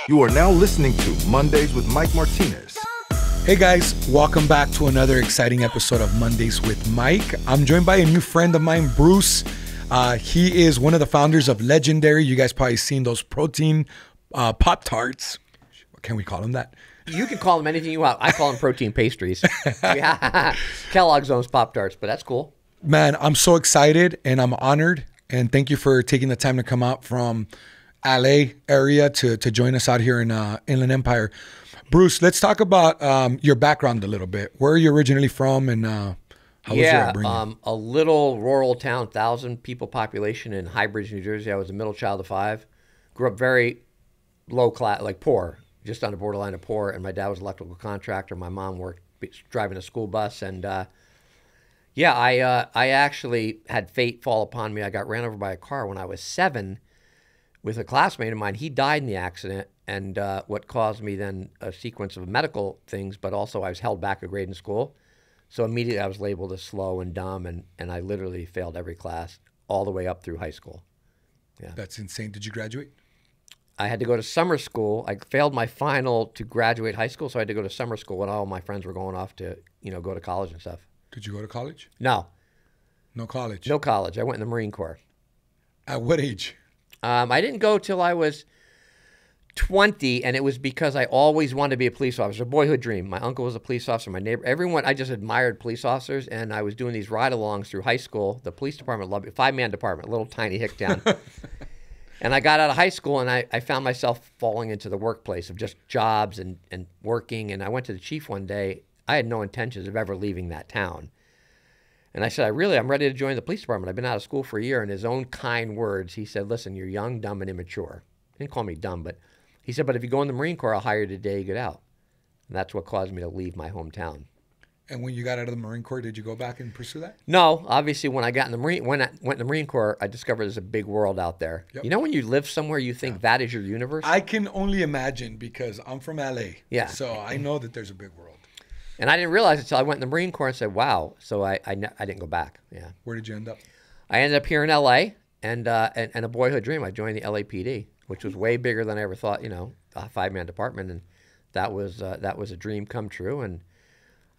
You are now listening to Mondays with Mike Martinez. Hey guys, welcome back to another exciting episode of Mondays with Mike. I'm joined by a new friend of mine, Bruce. He is one of the founders of Legendary. You guys probably seen those protein Pop-Tarts. Can we call them that? You can call them anything you want. I call them protein pastries. Yeah. Kellogg's owns Pop-Tarts, but that's cool. Man, I'm so excited and I'm honored. And thank you for taking the time to come out from LA area to join us out here in Inland Empire. Bruce, let's talk about your background a little bit. Where are you originally from and how was your upbringing? A little rural town, 1,000 people population in High Bridge, New Jersey. I was a middle child of 5. Grew up very low class, like poor, just on the borderline of poor. And my dad was an electrical contractor. My mom worked driving a school bus. And I actually had fate fall upon me. I got ran over by a car when I was 7 with a classmate of mine. He died in the accident, and what caused me then a sequence of medical things, but also I was held back a grade in school. So immediately I was labeled as slow and dumb, and I literally failed every class all the way up through high school. Yeah. That's insane. Did you graduate? I had to go to summer school. I failed my final to graduate high school, so I had to go to summer school when all my friends were going off to, go to college and stuff. Did you go to college? No. No college? No college. I went in the Marine Corps. At what age? I didn't go till I was 20, and it was because I always wanted to be a police officer. A boyhood dream. My uncle was a police officer. My neighbor, everyone. I just admired police officers, and I was doing these ride-alongs through high school. The police department loved it. 5-man department, a little tiny hick town. And I got out of high school, and I found myself falling into the workplace of just jobs and working. And I went to the chief one day. I had no intentions of ever leaving that town. And I said, I'm ready to join the police department. I've been out of school for a year. In his own kind words, he said, listen, you're young, dumb, and immature. He didn't call me dumb, but he said, but if you go in the Marine Corps, I'll hire you the day you get out. And that's what caused me to leave my hometown. And when you got out of the Marine Corps, did you go back and pursue that? No, obviously when I got in the when I went in the Marine Corps, I discovered there's a big world out there. Yep. You know when you live somewhere, you think that is your universe? I can only imagine because I'm from LA. Yeah. So I know that there's a big world. And I didn't realize it until I went in the Marine Corps and said, wow. So I didn't go back. Yeah. Where did you end up? I ended up here in LA and a boyhood dream. I joined the LAPD, which was way bigger than I ever thought, a 5-man department. And that was a dream come true. And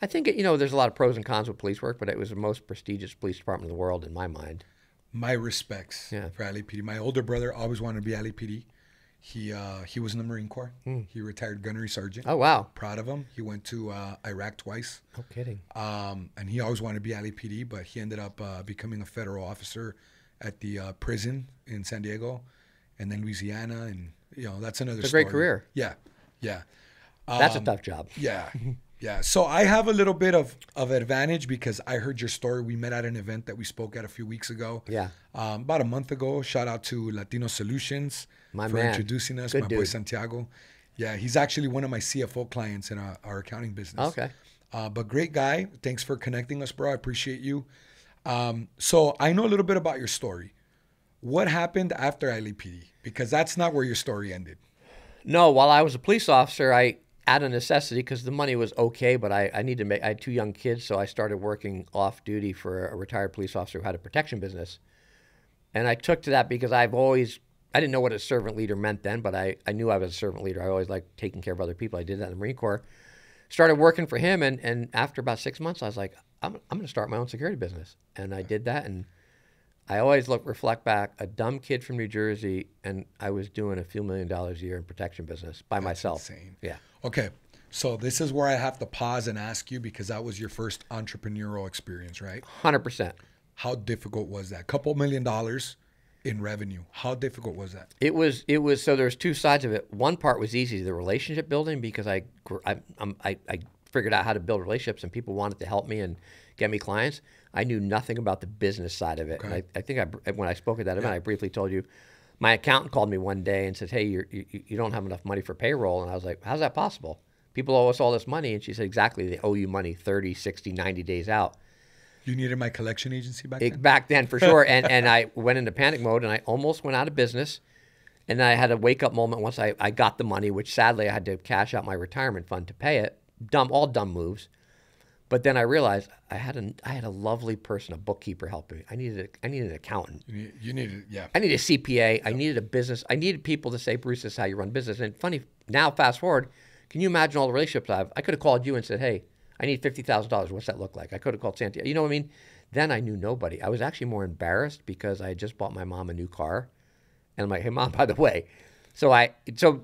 I think, there's a lot of pros and cons with police work, but it was the most prestigious police department in the world in my mind. My respects for LAPD. My older brother always wanted to be LAPD. He was in the Marine Corps. He retired gunnery sergeant. Oh, wow. Proud of him. He went to Iraq twice. No kidding. And he always wanted to be LAPD, but he ended up becoming a federal officer at the prison in San Diego and then Louisiana. And, that's another It's a story. great career. Yeah. That's a tough job. Yeah. Yeah. So I have a little bit of advantage because I heard your story. We met at an event that we spoke at a few weeks ago. Yeah. About a month ago. Shout out to Latino Solutions for introducing us. Good my dude. boy Santiago. Yeah, he's actually one of my CFO clients in our accounting business. Okay. But great guy. Thanks for connecting us, bro. I appreciate you. So I know a little bit about your story. What happened after LAPD? Because that's not where your story ended. No, while I was a police officer, out of necessity, because the money was okay, but I had 2 young kids, so I started working off duty for a retired police officer who had a protection business. And I took to that because I didn't know what a servant leader meant then, but I knew I was a servant leader. I always liked taking care of other people. I did that in the Marine Corps. Started working for him, and after about 6 months, I was like, I'm going to start my own security business. And I did that, and I always reflect back, a dumb kid from New Jersey, and I was doing a few $1 million a year in protection business by myself. Insane. Yeah. Okay. So this is where I have to pause and ask you because that was your first entrepreneurial experience, right? 100%. How difficult was that? $2 million in revenue. How difficult was that? It was. So there's 2 sides of it. One part was easy, the relationship building, because I figured out how to build relationships and people wanted to help me and get me clients. I knew nothing about the business side of it. Okay. And I think when I spoke at that event, I briefly told you, my accountant called me one day and said, hey, you don't have enough money for payroll. And I was like, how's that possible? People owe us all this money. And she said, exactly, they owe you money 30, 60, 90 days out. You needed my collection agency back then? Back then, for sure. And I went into panic mode, and I almost went out of business. And then I had a wake-up moment once I got the money, which sadly I had to cash out my retirement fund to pay it. All dumb moves. But then I realized I had a lovely person, a bookkeeper helping me. I needed an accountant. You needed, yeah. I needed a CPA. I needed a business. I needed people to say, Bruce, this is how you run business. And funny, now fast forward, can you imagine all the relationships I have? I could have called you and said, hey, I need $50,000. What's that look like? I could have called Santiago. You know what I mean? Then I knew nobody. I was actually more embarrassed because I had just bought my mom a new car. And I'm like, hey, Mom, by the way. So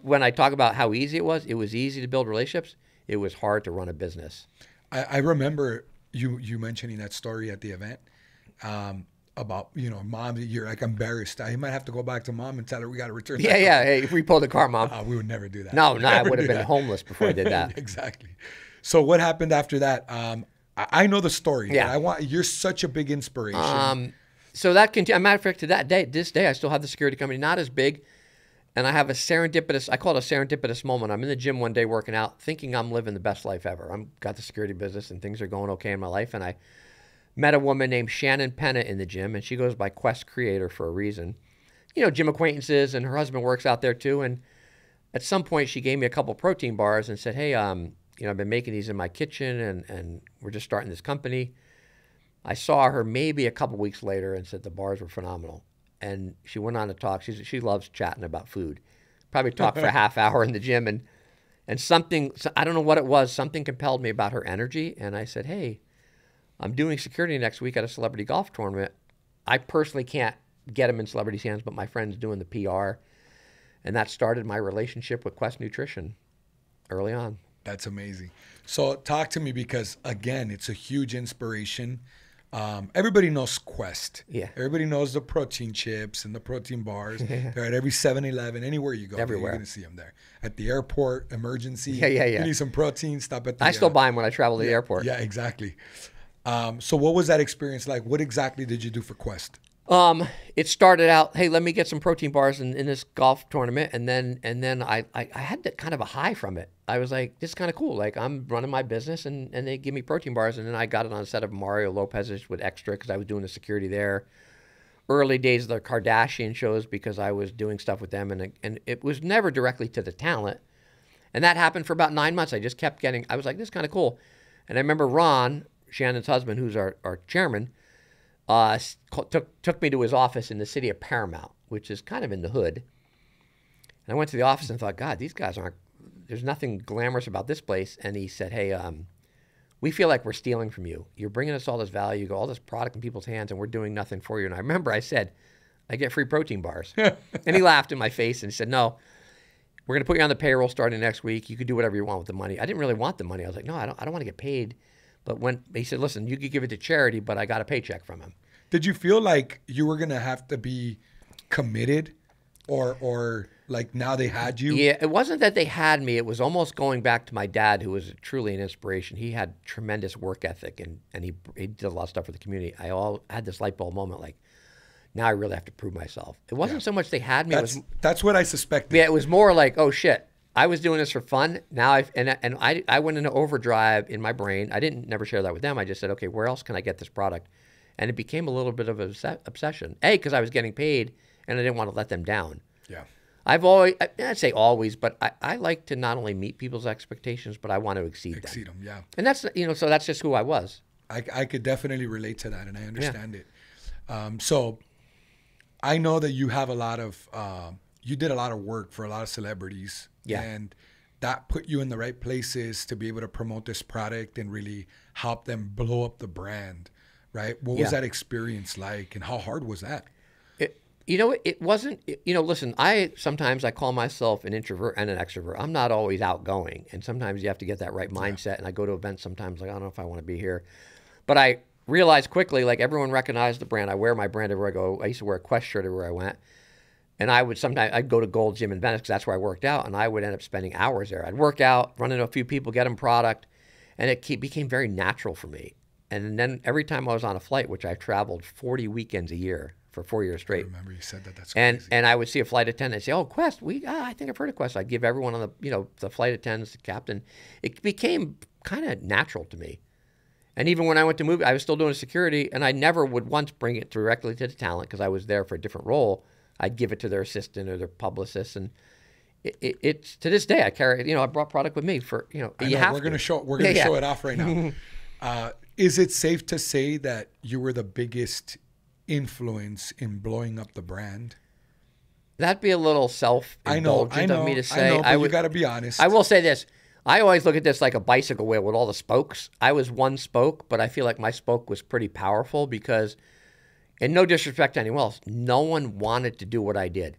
when I talk about how easy it was easy to build relationships. It was hard to run a business. I remember you mentioning that story at the event about, Mom, you're like embarrassed. I might have to go back to Mom and tell her we got to return that car. Hey, if we pulled the car, Mom. We would never do that. No, I would have been homeless before I did that. Exactly. So what happened after that? I know the story. Yeah. You're such a big inspiration. So that continued. As a matter of fact, to this day, I still have the security company, not as big. And I have a serendipitous, I call it a serendipitous moment. I'm in the gym one day working out, thinking I'm living the best life ever. I'm got the security business and things are going okay in my life. And I met a woman named Shannon Penna in the gym, and she goes by Quest Creator for a reason. Gym acquaintances, and her husband works out there too. And at some point, she gave me a couple protein bars and said, hey, I've been making these in my kitchen, and we're just starting this company. I saw her maybe a couple weeks later and said the bars were phenomenal. And she went on to talk. She loves chatting about food. Probably talked for a half hour in the gym. And something, I don't know what it was, something compelled me about her energy. And I said, hey, I'm doing security next week at a celebrity golf tournament. I personally can't get them in celebrities' hands, but my friend's doing the PR. And that started my relationship with Quest Nutrition early on. That's amazing. So talk to me, because, again, it's a huge inspiration. Everybody knows Quest. Yeah. Everybody knows the protein chips and the protein bars. They're at every 7-Eleven, anywhere you go. Everywhere. You're going to see them there. At the airport, emergency. Yeah. You need some protein, stop at the... I still buy them when I travel to the airport. Yeah, exactly. So what was that experience like? What exactly did you do for Quest? It started out, hey, let me get some protein bars in this golf tournament. And then I had kind of a high from it. I was like, this is kind of cool. Like, I'm running my business and they give me protein bars. And then I got it on a set of Mario Lopez's with extra because I was doing the security there. Early days of the Kardashian shows because I was doing stuff with them. And it was never directly to the talent. And that happened for about 9 months. I just kept getting, I was like, this is kind of cool. And I remember Ron, Shannon's husband, who's our chairman, took me to his office in the city of Paramount, which is kind of in the hood. And I went to the office and thought, God, these guys there's nothing glamorous about this place. And he said, hey, we feel like we're stealing from you. You're bringing us all this value, you got all this product in people's hands, and we're doing nothing for you. And I remember I said, I get free protein bars. And he laughed in my face and he said, no, we're going to put you on the payroll starting next week. You could do whatever you want with the money. I didn't really want the money. I was like, no, I don't want to get paid. But when he said, listen, you could give it to charity, but I got a paycheck from him. Did you feel like you were going to have to be committed or like now they had you? Yeah, it wasn't that they had me. It was almost going back to my dad, who was truly an inspiration. He had tremendous work ethic and he did a lot of stuff for the community. I had this light bulb moment like, now I really have to prove myself. It wasn't so much they had me. That's what I suspected. Yeah, it was more like, oh shit, I was doing this for fun. Now I went into overdrive in my brain. I never share that with them. I just said, okay, where else can I get this product? And it became a little bit of an obsession. Because I was getting paid and I didn't want to let them down. Yeah. I'd say always, but I like to not only meet people's expectations, but I want to exceed them. Yeah. And that's, so that's just who I was. I could definitely relate to that, and I understand it. So I know that you have you did a lot of work for a lot of celebrities. Yeah. And that put you in the right places to be able to promote this product and really help them blow up the brand. Right? What was that experience like, and how hard was that? It wasn't, listen, sometimes I call myself an introvert and an extrovert. I'm not always outgoing, and sometimes you have to get that right mindset, and I go to events sometimes like, I don't know if I want to be here. But I realized quickly, like, everyone recognized the brand. I wear my brand everywhere I go. I used to wear a Quest shirt everywhere I went. And I'd go to Gold Gym in Venice because that's where I worked out, and I would end up spending hours there. I'd work out, run into a few people, get them product, and it became very natural for me. And then every time I was on a flight, which I traveled 40 weekends a year for 4 years straight. I remember you said that. That's crazy. And I would see a flight attendant and say, "Oh, Quest, I think I've heard of Quest." I'd give everyone on the flight attendants, the captain. It became kind of natural to me. And even when I went to movie, I was still doing security, and I never would once bring it directly to the talent because I was there for a different role. I'd give it to their assistant or their publicist, and it's to this day I carry it. I brought product with me for we're gonna show it off right now. Is it safe to say that you were the biggest influence in blowing up the brand? That'd be a little self-indulgent of me to say. I know, but you got to be honest. I will say this. I always look at this like a bicycle wheel with all the spokes. I was one spoke, but I feel like my spoke was pretty powerful because, and no disrespect to anyone else, no one wanted to do what I did.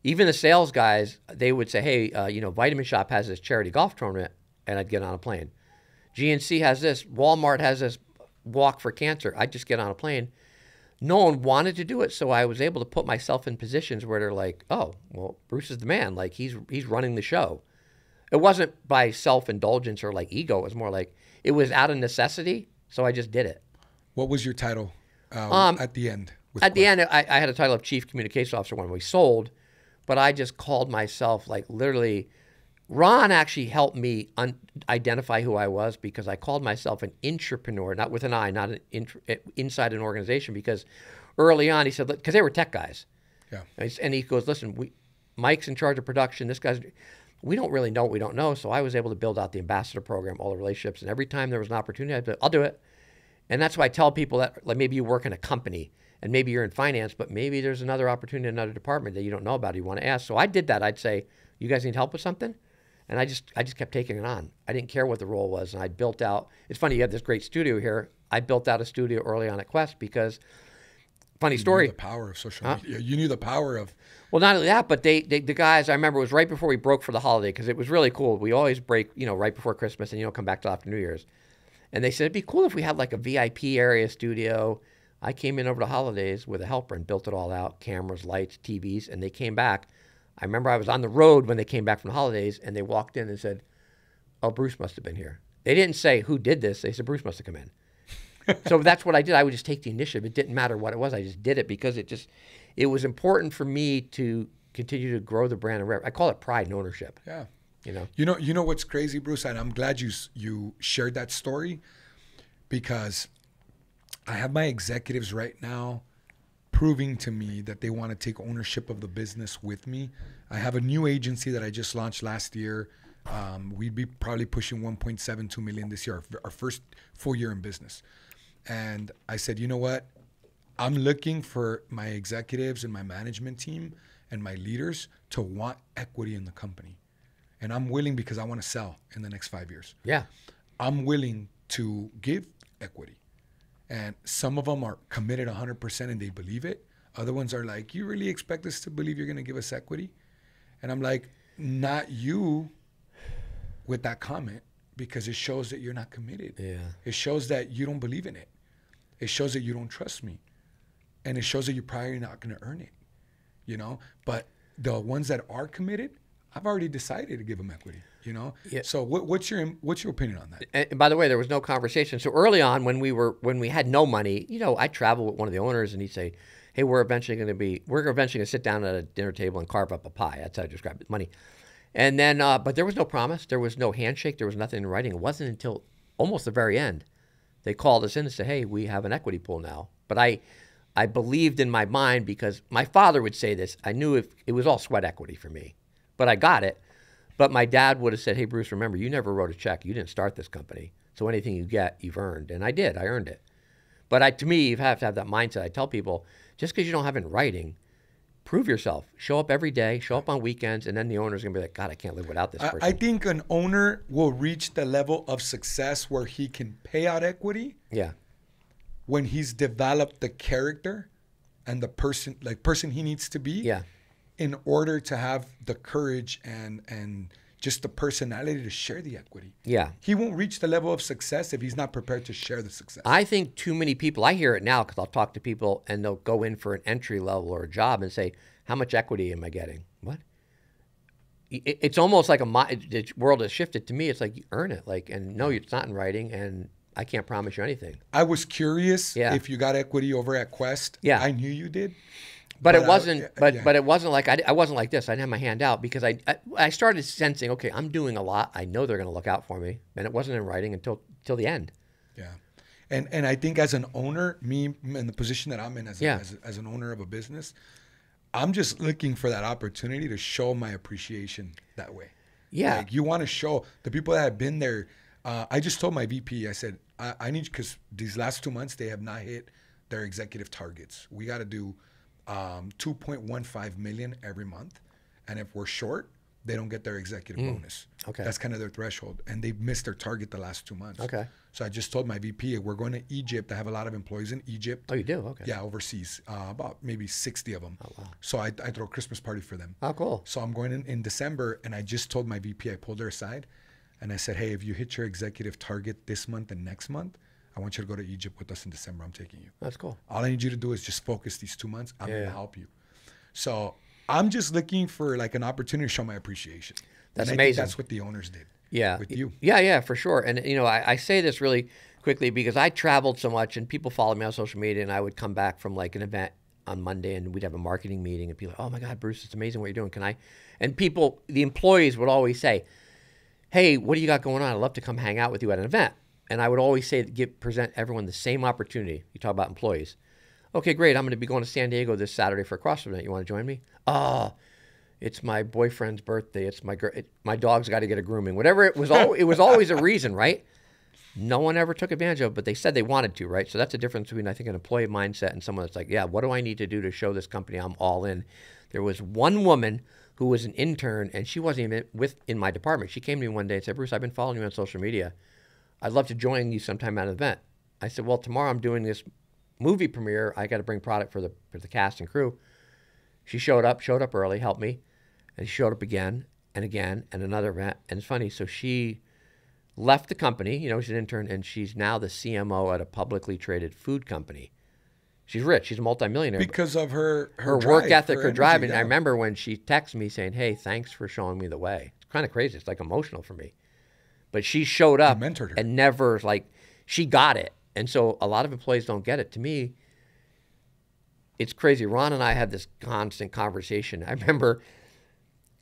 Even the sales guys, they would say, hey, Vitamin Shop has this charity golf tournament, and I'd get on a plane. GNC has this. Walmart has this walk for cancer. I'd just get on a plane. No one wanted to do it, so I was able to put myself in positions where they're like, oh, well, Bruce is the man. Like, he's running the show. It wasn't by self-indulgence or like ego. It was more like it was out of necessity, so I just did it. What was your title at the end? At the end, I had a title of Chief Communications Officer when we sold, but I just called myself like literally. Ron actually helped me identify who I was because I called myself an intrapreneur, not with an I, not inside an organization. Because early on, he said, because they were tech guys. Yeah. And he goes, listen, Mike's in charge of production. This guy's, we don't really know what we don't know. So I was able to build out the ambassador program, all the relationships. And every time there was an opportunity, I'd be like, I'll do it. And that's why I tell people that like maybe you work in a company and maybe you're in finance, but maybe there's another opportunity in another department that you don't know about or you want to ask. So I did that. I'd say, you guys need help with something? And I just kept taking it on. I didn't care what the role was. And I built out, it's funny, you have this great studio here. I built out a studio early on at Quest because, funny story. You knew the power of social media. You knew the power of. Well, not only that, but the guys, I remember it was right before we broke for the holiday because it was really cool. We always break, right before Christmas and come back till after New Year's. And they said, it'd be cool if we had like a VIP area studio. I came in over the holidays with a helper and built it all out, cameras, lights, TVs, and they came back. I remember I was on the road when they came back from the holidays, and they walked in and said, oh, Bruce must have been here. They didn't say, who did this? They said, Bruce must have come in. So that's what I did. I would just take the initiative. It didn't matter what it was. I just did it because it was important for me to continue to grow the brand. I call it pride and ownership. Yeah. You know what's crazy, Bruce? And I'm glad you shared that story because I have my executives right now proving to me that they want to take ownership of the business with me. I have a new agency that I just launched last year. We'd be probably pushing 1.72 million this year, our first full year in business. And I said, you know what? I'm looking for my executives and my management team and my leaders to want equity in the company. And I'm willing because I want to sell in the next 5 years. Yeah. I'm willing to give equity. And some of them are committed 100% and they believe it. Other ones are like, you really expect us to believe you're going to give us equity? And I'm like, not you with that comment because it shows that you're not committed. Yeah. It shows that you don't believe in it. It shows that you don't trust me. And it shows that you're probably not going to earn it, But the ones that are committed, I've already decided to give them equity. Yeah. So what's your opinion on that? And by the way, there was no conversation. So early on, when we had no money, I traveled with one of the owners, and he'd say, "Hey, we're eventually going to sit down at a dinner table and carve up a pie." That's how I described it, money. And then, but there was no promise, there was no handshake, there was nothing in writing. It wasn't until almost the very end they called us in and said, "Hey, we have an equity pool now." But I believed in my mind because my father would say this. I knew if it was all sweat equity for me, but I got it. But my dad would have said, hey, Bruce, remember, you never wrote a check. You didn't start this company. So anything you get, you've earned. And I did. I earned it. But to me, you have to have that mindset. I tell people, just because you don't have it in writing, prove yourself. Show up every day. Show up on weekends. And then the owner's going to be like, God, I can't live without this person. I think an owner will reach the level of success where he can pay out equity. Yeah. When he's developed the character and the person he needs to be. Yeah. In order to have the courage and just the personality to share the equity. Yeah. He won't reach the level of success if he's not prepared to share the success. I think too many people, I hear it now because I'll talk to people and they'll go in for an entry level or a job and say, how much equity am I getting? What? It's almost like the world has shifted to me. It's like you earn it. And no, it's not in writing and I can't promise you anything. I was curious if you got equity over at Quest. Yeah. I knew you did. But it wasn't. But it wasn't like I wasn't like this. I didn't have my hand out because I started sensing. Okay, I'm doing a lot. I know they're going to look out for me, and it wasn't in writing until the end. Yeah, and I think as an owner, me in the position that I'm in as an owner of a business, I'm just looking for that opportunity to show my appreciation that way. Yeah, you want to show the people that have been there. I just told my VP, I said, I need, because these last 2 months, they have not hit their executive targets. We got to do 2.15 million every month. And if we're short, they don't get their executive bonus. Okay. That's kind of their threshold. And they've missed their target the last 2 months. Okay. So I just told my VP, we're going to Egypt. I have a lot of employees in Egypt. Oh, you do? Okay. Yeah, overseas. About maybe 60 of them. Oh, wow. So I throw a Christmas party for them. Oh, cool. So I'm going in December, and I just told my VP, I pulled her aside, and I said, hey, if you hit your executive target this month and next month, I want you to go to Egypt with us in December. I'm taking you. That's cool. All I need you to do is just focus these 2 months. I'm going to Yeah. help you. So I'm just looking for like an opportunity to show my appreciation. That's and I amazing. think that's what the owners did. Yeah. With you. Yeah, for sure. And, you know, I say this really quickly because I traveled so much and people followed me on social media, and I would come back from like an event on Monday and we'd have a marketing meeting and people like, oh my God, Bruce, it's amazing what you're doing. Can I? And people, the employees would always say, hey, what do you got going on? I'd love to come hang out with you at an event. And I would always say, present everyone the same opportunity. You talk about employees. Okay, great. I'm going to be going to San Diego this Saturday for a CrossFit event. You want to join me? It's my boyfriend's birthday. It's my dog's got to get a grooming. Whatever it was, it was always a reason, right? No one ever took advantage of it, but they said they wanted to, right? So that's the difference between, I think, an employee mindset and someone that's like, yeah, what do I need to do to show this company I'm all in? There was one woman who was an intern, and she wasn't even in my department. She came to me one day and said, Bruce, I've been following you on social media. I'd love to join you sometime at an event. I said, well, tomorrow I'm doing this movie premiere. I got to bring product for the cast and crew. She showed up early, helped me, and she showed up again and again and another event. And it's funny, so she left the company, you know, she's an intern, and she's now the CMO at a publicly traded food company. She's rich. She's a multimillionaire. Because of her work ethic, her drive. energy, And yeah. I remember when she texted me saying, hey, thanks for showing me the way. It's kind of crazy. It's like emotional for me. But she showed up mentored her. and never, like, she got it. And so a lot of employees don't get it. To me, it's crazy. Ron and I had this constant conversation. I remember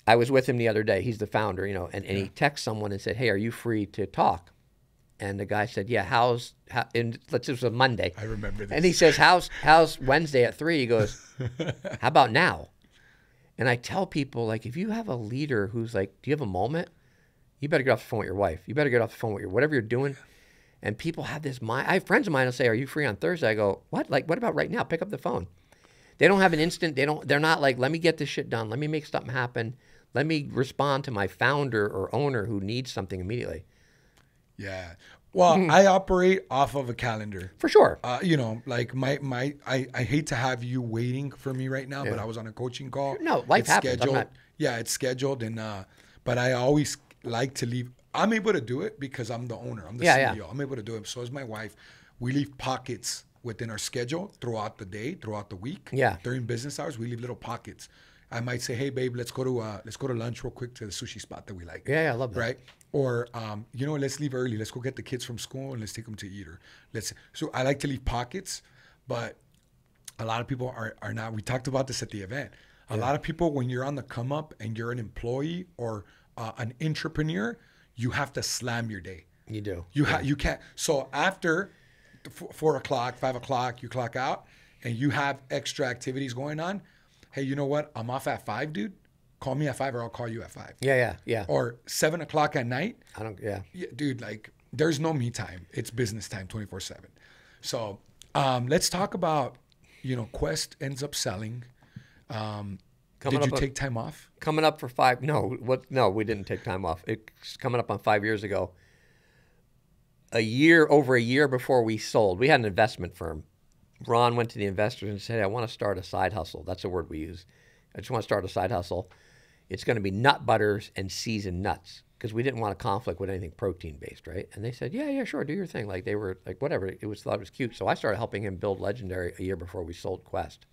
I was with him the other day. He's the founder, you know, and he texted someone and said, hey, are you free to talk? And the guy said, yeah, and it was a Monday. I remember this. And he says, how's Wednesday at 3? He goes, how about now? And I tell people, like, if you have a leader who's like, do you have a moment? You better get off the phone with your wife. You better get off the phone with whatever you're doing. And people have this mind. I have friends of mine who say, are you free on Thursday? I go, what? Like, what about right now? Pick up the phone. They don't have an instant. They're not like, let me get this shit done. Let me make something happen. Let me respond to my founder or owner who needs something immediately. Yeah. Well, I operate off of a calendar. For sure. You know, like I hate to have you waiting for me right now, but I was on a coaching call. No, life It's happens. Scheduled. Yeah, it's scheduled, and but I always like to leave. I'm able to do it because I'm the owner. I'm the CEO. Yeah. I'm able to do it. So is my wife. We leave pockets within our schedule throughout the day, throughout the week. Yeah. During business hours, we leave little pockets. I might say, hey, babe, let's go to lunch real quick to the sushi spot that we like. Yeah, I love that. Right? Or, you know, let's leave early. Let's go get the kids from school and let's take them to eat. Or so I like to leave pockets, but a lot of people are not. We talked about this at the event. A lot of people, when you're on the come up and you're an employee or an entrepreneur, you have to slam your day. You do. You can't. So after 4 o'clock, 5 o'clock, you clock out and you have extra activities going on. Hey, you know what? I'm off at 5, dude. Call me at 5 or I'll call you at 5. Yeah. Or 7 o'clock at night. Yeah, dude, like there's no me time. It's business time 24/7. So let's talk about, you know, Quest ends up selling. Did you take time off? Coming up for 5. No, we didn't take time off. It's coming up on 5 years ago. Over a year before we sold, we had an investment firm. Ron went to the investors and said, hey, I want to start a side hustle. That's the word we use. I just want to start a side hustle. It's going to be nut butters and seasoned nuts because we didn't want a conflict with anything protein-based, right? And they said, yeah, sure, do your thing. Like they were like, whatever. Thought it was cute. So I started helping him build Legendary a year before we sold Quest.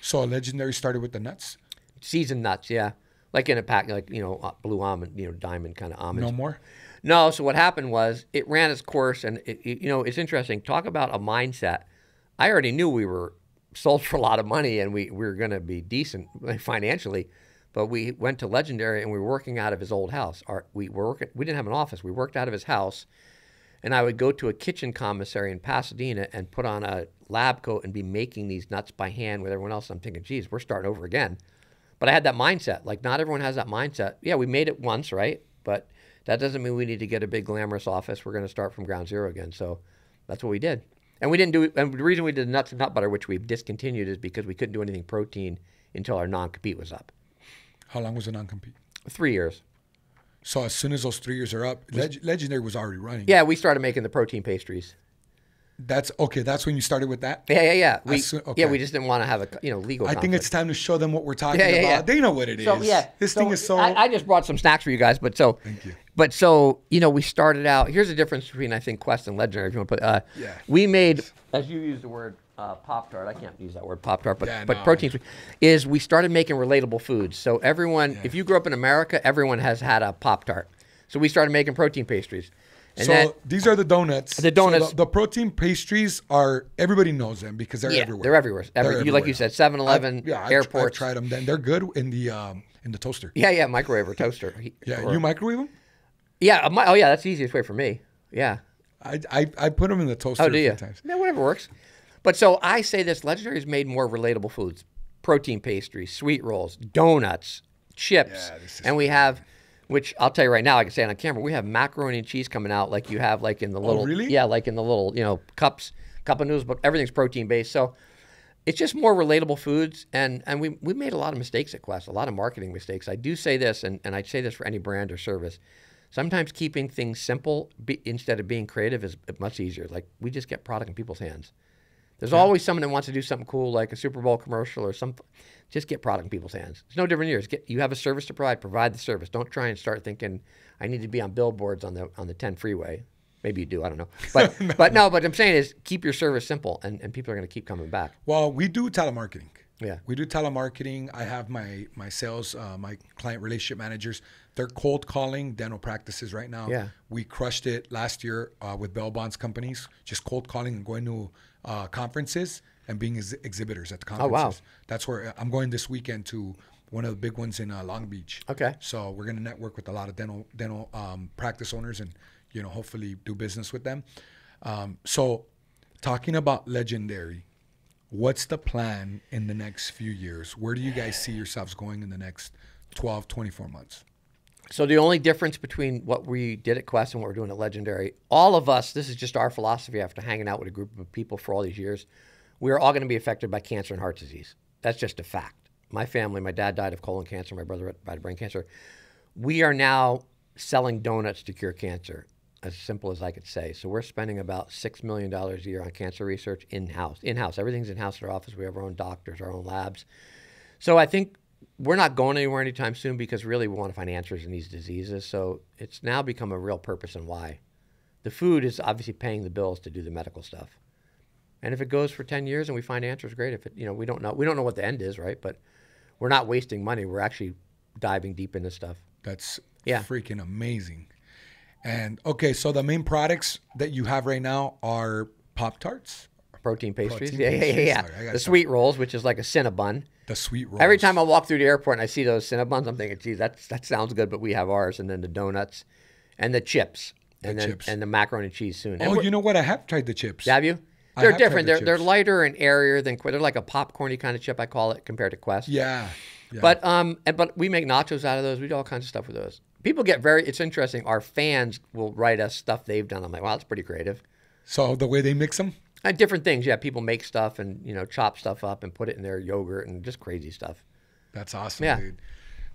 So Legendary started with the nuts? Seasoned nuts, yeah. Like in a pack, like, you know, blue almond, you know, diamond kind of almonds. No more? No, so what happened was it ran its course, and, you know, it's interesting. Talk about a mindset. I already knew we were sold for a lot of money and we were going to be decent financially, but we went to Legendary and we were working out of his old house. We didn't have an office. We worked out of his house, and I would go to a kitchen commissary in Pasadena and put on a lab coat and be making these nuts by hand with everyone else. I'm thinking, geez, we're starting over again. But I had that mindset. Like, not everyone has that mindset. Yeah, we made it once, right? But That doesn't mean we need to get a big glamorous office. We're going to start from ground zero again. So that's what we did. And we didn't do. And the reason we did nuts and nut butter, which we've discontinued, is because we couldn't do anything protein until our non-compete was up. How long was the non-compete? 3 years. So as soon as those 3 years are up, Legendary was already running. Yeah, we started making the protein pastries. That's okay. That's when you started with that. Yeah. We okay. we just didn't want to have a legal. I think conflict. it's time to show them what we're talking about. Yeah. They know what it is. So This thing is so. I just brought some snacks for you guys, but so. Thank you. But so we started out. Here's the difference between I think Quest and Legendary. If you want to put, Yeah. we made, as you use the word Pop Tart. I can't use that word Pop Tart, but Yeah, but no. protein is we started making relatable foods. So everyone, if you grew up in America, everyone has had a Pop Tart. So we started making protein pastries. And So these are the donuts. The donuts. So the protein pastries are, everybody knows them because they're everywhere. They're everywhere. Like you said, 7-Eleven, airports. I've tried them. Then they're good in the toaster. Yeah, microwave or toaster. Yeah, you microwave them? Yeah, that's the easiest way for me. Yeah. I put them in the toaster Oh, do a you? few times. Yeah, whatever works. But so I say this: Legendary has made more relatable foods: protein pastries, sweet rolls, donuts, chips, Yeah, this is and we have. Which I'll tell you right now, I can say it on camera. We have macaroni and cheese coming out like you have like in the little, really? Yeah, like in the little, cup of noodles, but everything's protein based. So it's just more relatable foods. And we made a lot of mistakes at Quest, a lot of marketing mistakes. I do say this, and I say this for any brand or service. Sometimes keeping things simple instead of being creative is much easier. Like we just get product in people's hands. There's always someone that wants to do something cool, like a Super Bowl commercial or something. Just get product in people's hands. It's no different here. You have a service to provide the service. Don't try and start thinking, I need to be on billboards on the 10 freeway. Maybe you do, I don't know. But but I'm saying is keep your service simple, and people are going to keep coming back. Well, we do telemarketing. Yeah. We do telemarketing. I have my sales, my client relationship managers. They're cold calling dental practices right now. Yeah. We crushed it last year with bail bonds companies, just cold calling and going to conferences and being exhibitors at the conferences. Oh, wow. That's where I'm going this weekend to one of the big ones in Long Beach. Okay. So we're going to network with a lot of dental practice owners and, hopefully do business with them. So talking about Legendary, what's the plan in the next few years? Where do you guys see yourselves going in the next 12, 24 months? So the only difference between what we did at Quest and what we're doing at Legendary, all of us, this is just our philosophy after hanging out with a group of people for all these years, we are all going to be affected by cancer and heart disease. That's just a fact. My family, my dad died of colon cancer, my brother died of brain cancer. We are now selling donuts to cure cancer, as simple as I could say. So we're spending about $6 million a year on cancer research in-house. Everything's in-house at our office. We have our own doctors, our own labs. So I think we're not going anywhere anytime soon because really we want to find answers in these diseases. So it's now become a real purpose and why. The food is obviously paying the bills to do the medical stuff. And if it goes for 10 years and we find answers, great. If it, we don't know what the end is, right? But we're not wasting money. We're actually diving deep into stuff. That's freaking amazing. And okay, so the main products that you have right now are Pop-Tarts? Protein pastries. Protein pastries. Sorry, the sweet rolls, which is like a Cinnabon. The sweet rolls. Every time I walk through the airport and I see those Cinnabons, I'm thinking, geez, that sounds good, but we have ours. And then the donuts and the chips. And the macaroni and cheese soon. Oh, you know what? I have tried the chips. Have you? I They're have tried different. the They're chips. lighter and airier than They're like a popcorny kind of chip, I call it, compared to Quest. Yeah. But we make nachos out of those. We do all kinds of stuff with those. People get it's interesting. Our fans will write us stuff they've done. I'm like, wow, that's pretty creative. So the way they mix them? Different things. Yeah, people make stuff and, chop stuff up and put it in their yogurt and just crazy stuff. That's awesome, Yeah. dude.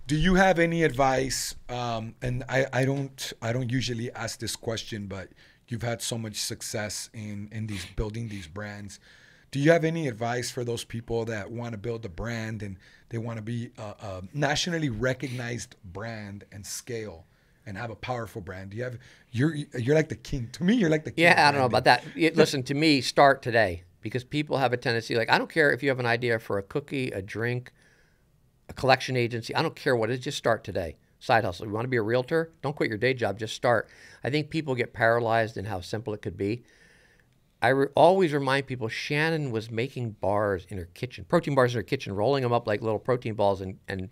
Do you have any advice? And I don't usually ask this question, but you've had so much success in these building these brands. Do you have any advice for those people that want to build a brand and they want to be a nationally recognized brand and scale and have a powerful brand? Do you have you're like the king. To me, you're like the king. Yeah, I don't know about that. Listen, to me, start today because people have a tendency, like, I don't care if you have an idea for a cookie, a drink, a collection agency. I don't care what it is. Just start today. Side hustle. You want to be a realtor? Don't quit your day job. Just start. I think people get paralyzed in how simple it could be. I always remind people Shannon was making bars in her kitchen, protein bars in her kitchen, rolling them up like little protein balls and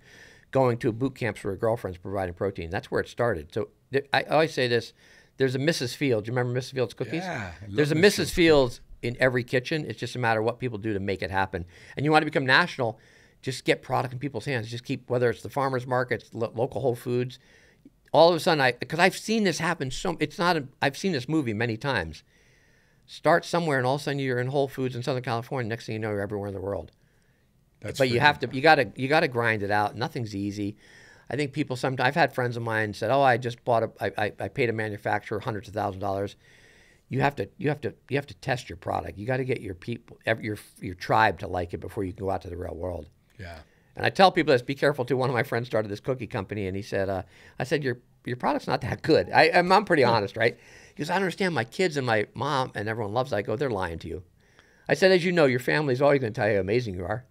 going to boot camps for her girlfriends providing protein. That's where it started. So I always say this. There's a Mrs. Fields. You remember Mrs. Fields cookies? Yeah. There's a Mrs. Fields in every kitchen. It's just a matter of what people do to make it happen. And you want to become national, just get product in people's hands. Just keep, whether it's the farmers markets, local Whole Foods, all of a sudden, because I've seen this happen. I've seen this movie many times. Start somewhere, and all of a sudden you're in Whole Foods in Southern California. Next thing you know, you're everywhere in the world. But you gotta grind it out. Nothing's easy. I think people sometimes, I've had friends of mine said, "Oh, I just I paid a manufacturer hundreds of thousands of dollars." You have to test your product. You got to get your people, your tribe to like it before you can go out to the real world. Yeah. And I tell people this, be careful too. One of my friends started this cookie company, and he said, I said, your product's not that good. I'm pretty honest, right? He goes, I don't understand. My kids and my mom and everyone loves it. I go, they're lying to you. I said, as you know, your family's always going to tell you how amazing you are.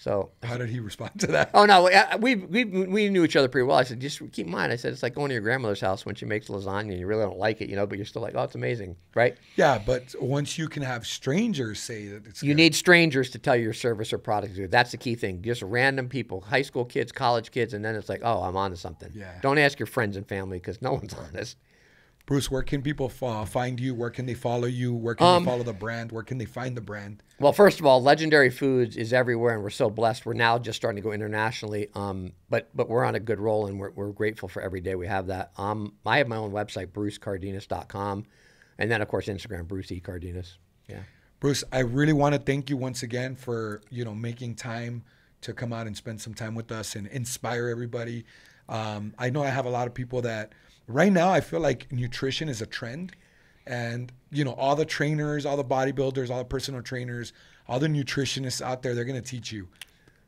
So how did he respond to that? Oh no, we knew each other pretty well. I said, just keep in mind. I said, it's like going to your grandmother's house when she makes lasagna and you really don't like it, but you're still like, oh, it's amazing, right? Yeah, but once you can have strangers say that it's you need strangers to tell you your service or product is good. That's the key thing. Just random people, high school kids, college kids, and then it's like, oh, I'm onto something. Yeah. Don't ask your friends and family because no one's honest. Bruce, where can people find you? Where can they follow you? Where can they follow the brand? Where can they find the brand? Well, first of all, Legendary Foods is everywhere, and we're so blessed. We're now just starting to go internationally, but we're on a good roll, and we're grateful for every day we have that. I have my own website, brucecardenas.com, and then, of course, Instagram, Bruce E. Cardenas. Yeah. Bruce, I really want to thank you once again for making time to come out and spend some time with us and inspire everybody. I know I have a lot of people that right now I feel like nutrition is a trend. And, all the trainers, all the bodybuilders, all the personal trainers, all the nutritionists out there, they're going to teach you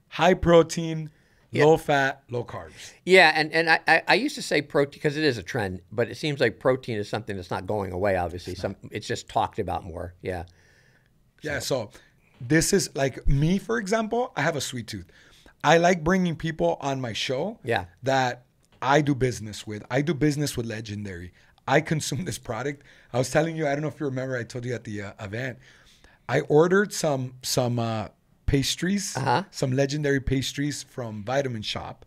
high protein, low fat, low carbs. Yeah, and I used to say protein because it is a trend, but it seems like protein is something that's not going away, obviously. It's just talked about more. Yeah. Yeah, so this is like me, for example, I have a sweet tooth. I like bringing people on my show that I do business with. I do business with Legendary. I consume this product. I was telling you, I don't know if you remember, I told you at the event, I ordered some pastries, some Legendary pastries from Vitamin Shop.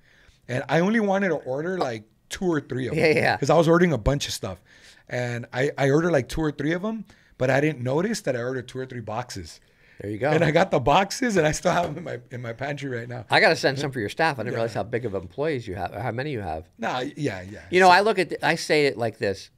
And I only wanted to order like 2 or 3 of them. Yeah. Because I was ordering a bunch of stuff. And I ordered like 2 or 3 of them, but I didn't notice that I ordered 2 or 3 boxes. There you go. And I got the boxes, and I still have them in my pantry right now. I got to send some for your staff. I didn't realize how big of employees you have, or how many you have. No, yeah. I say it like this.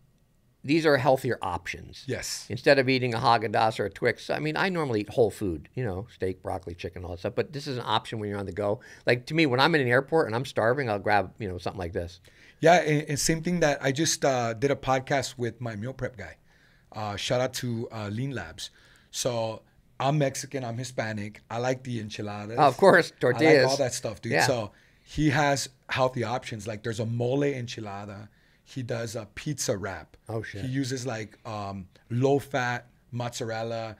These are healthier options. Yes. Instead of eating a Haagen-Dazs or a Twix, I mean, I normally eat whole food, steak, broccoli, chicken, all that stuff. But this is an option when you're on the go. Like, to me, when I'm in an airport and I'm starving, I'll grab, something like this. Yeah, and same thing that I just did a podcast with my meal prep guy. Shout out to Lean Labs. So I'm Mexican, I'm Hispanic. I like the enchiladas. Oh, of course, tortillas. I like all that stuff, dude. Yeah. So he has healthy options. Like there's a mole enchilada. He does a pizza wrap. Oh, shit. He uses like low-fat mozzarella,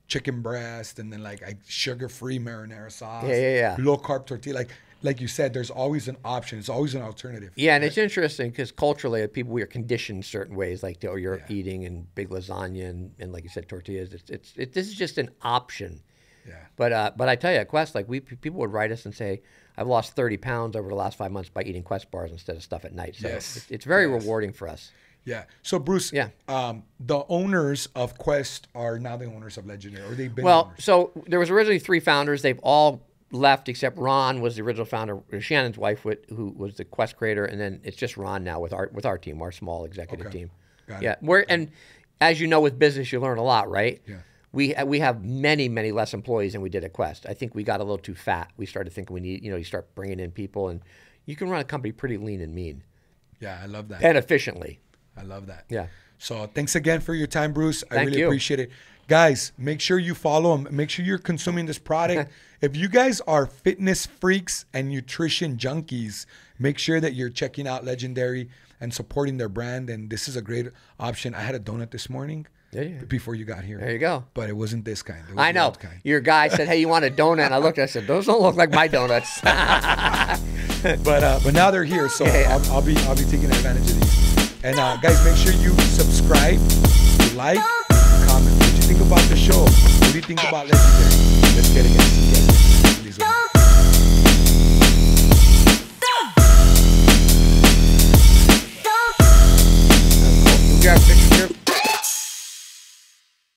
chicken breast, and then like sugar-free marinara sauce. Yeah. Low-carb tortilla. Like you said, there's always an option. It's always an alternative. Yeah, and it's interesting because culturally, we are conditioned certain ways, like you're eating and big lasagna and like you said, tortillas. This is just an option. Yeah. But I tell you, at Quest, like people would write us and say, I've lost 30 pounds over the last 5 months by eating Quest bars instead of stuff at night. So it's very rewarding for us. Yeah. So Bruce, the owners of Quest are now the owners of Legendary, or they've been owners? So there was originally 3 founders. They've all left except Ron was the original founder, Shannon's wife, who was the Quest creator, and then it's just Ron now with our team, our small executive team. Got it. And as you know, with business, you learn a lot, right? Yeah. We have many less employees than we did at Quest. I think we got a little too fat. We started thinking we need, you start bringing in people, and you can run a company pretty lean and mean. Yeah, I love that. And efficiently. I love that. Yeah. So thanks again for your time, Bruce. I Thank really you. appreciate it. Guys, make sure you follow him. Make sure you're consuming this product. If you guys are fitness freaks and nutrition junkies, make sure that you're checking out Legendary and supporting their brand. And this is a great option. I had a donut this morning. Before you got here. There you go. But it wasn't this kind. It was I know. kind. Your guy said, hey, you want a donut? And I looked, I said, those don't look like my donuts. But now they're here, so I'll be taking advantage of these. And guys, make sure you subscribe, like, comment. What do you think about the show? What do you think about Legendary?